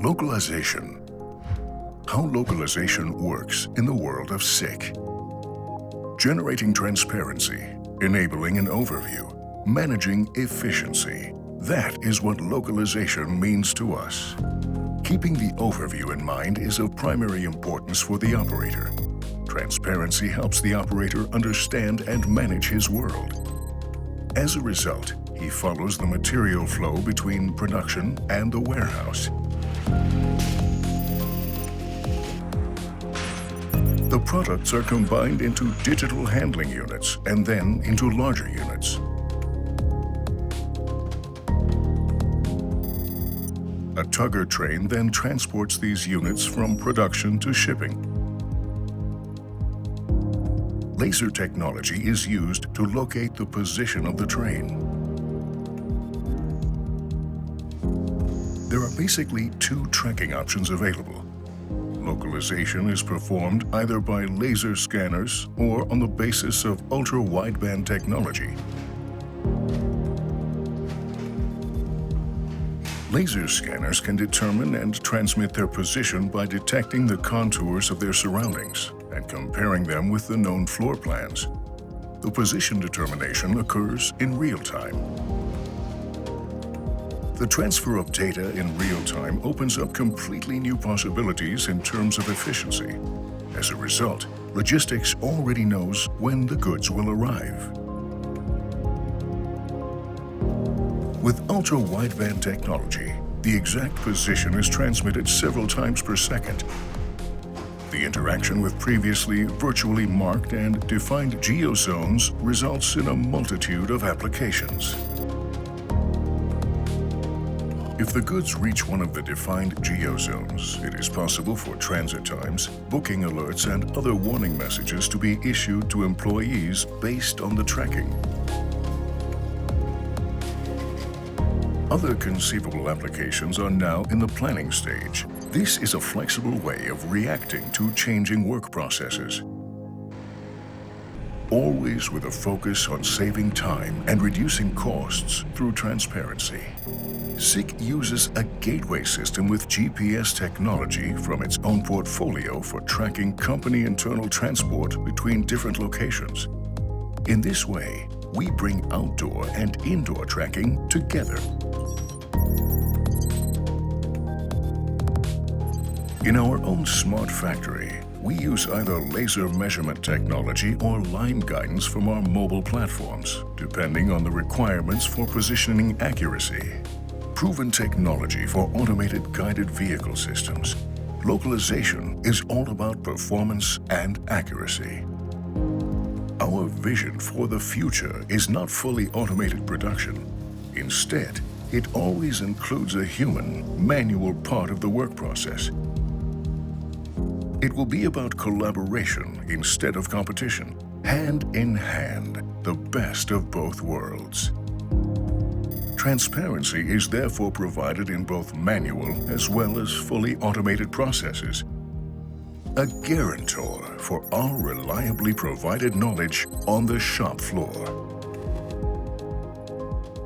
Localization. How localization works in the world of SICK. Generating transparency, enabling an overview, managing efficiency. That is what localization means to us. Keeping the overview in mind is of primary importance for the operator. Transparency helps the operator understand and manage his world. As a result, he follows the material flow between production and the warehouse. The products are combined into digital handling units and then into larger units. A tugger train then transports these units from production to shipping. Laser technology is used to locate the position of the train. There are basically two tracking options available. Localization is performed either by laser scanners or on the basis of ultra-wideband technology. Laser scanners can determine and transmit their position by detecting the contours of their surroundings and comparing them with the known floor plans. The position determination occurs in real time. The transfer of data in real time opens up completely new possibilities in terms of efficiency. As a result, logistics already knows when the goods will arrive. With ultra-wideband technology, the exact position is transmitted several times per second. The interaction with previously virtually marked and defined geozones results in a multitude of applications. If the goods reach one of the defined geozones, it is possible for transit times, booking alerts, and other warning messages to be issued to employees based on the tracking. Other conceivable applications are now in the planning stage. This is a flexible way of reacting to changing work processes, always with a focus on saving time and reducing costs through transparency. SICK uses a gateway system with GPS technology from its own portfolio for tracking company internal transport between different locations. In this way, we bring outdoor and indoor tracking together. In our own smart factory, we use either laser measurement technology or line guidance from our mobile platforms, depending on the requirements for positioning accuracy. Proven technology for automated guided vehicle systems. Localization is all about performance and accuracy. Our vision for the future is not fully automated production. Instead, it always includes a human, manual part of the work process. It will be about collaboration instead of competition. Hand in hand, the best of both worlds. Transparency is therefore provided in both manual as well as fully automated processes. A guarantor for our reliably provided knowledge on the shop floor.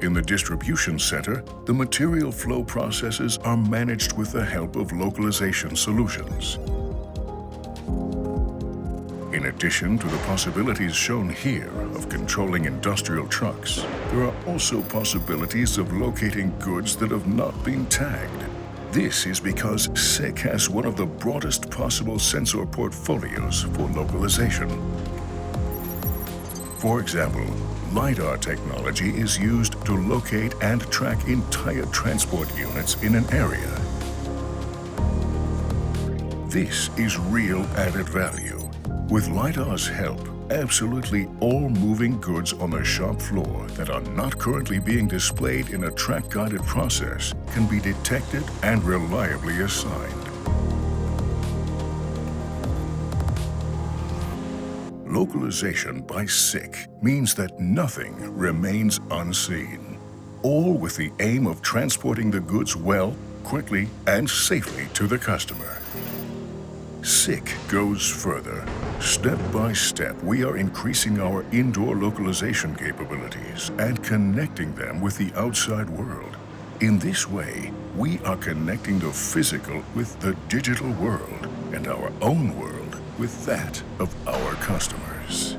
In the distribution center, the material flow processes are managed with the help of Localization Solutions. In addition to the possibilities shown here of controlling industrial trucks, there are also possibilities of locating goods that have not been tagged. This is because SICK has one of the broadest possible sensor portfolios for localization. For example, LiDAR technology is used to locate and track entire transport units in an area. This is real added value. With LiDAR's help, absolutely all moving goods on the shop floor that are not currently being displayed in a track-guided process can be detected and reliably assigned. Localization by SICK means that nothing remains unseen, all with the aim of transporting the goods well, quickly, and safely to the customer. SICK goes further. Step by step, we are increasing our indoor localization capabilities and connecting them with the outside world. In this way, We are connecting the physical with the digital world and our own world with that of our customers.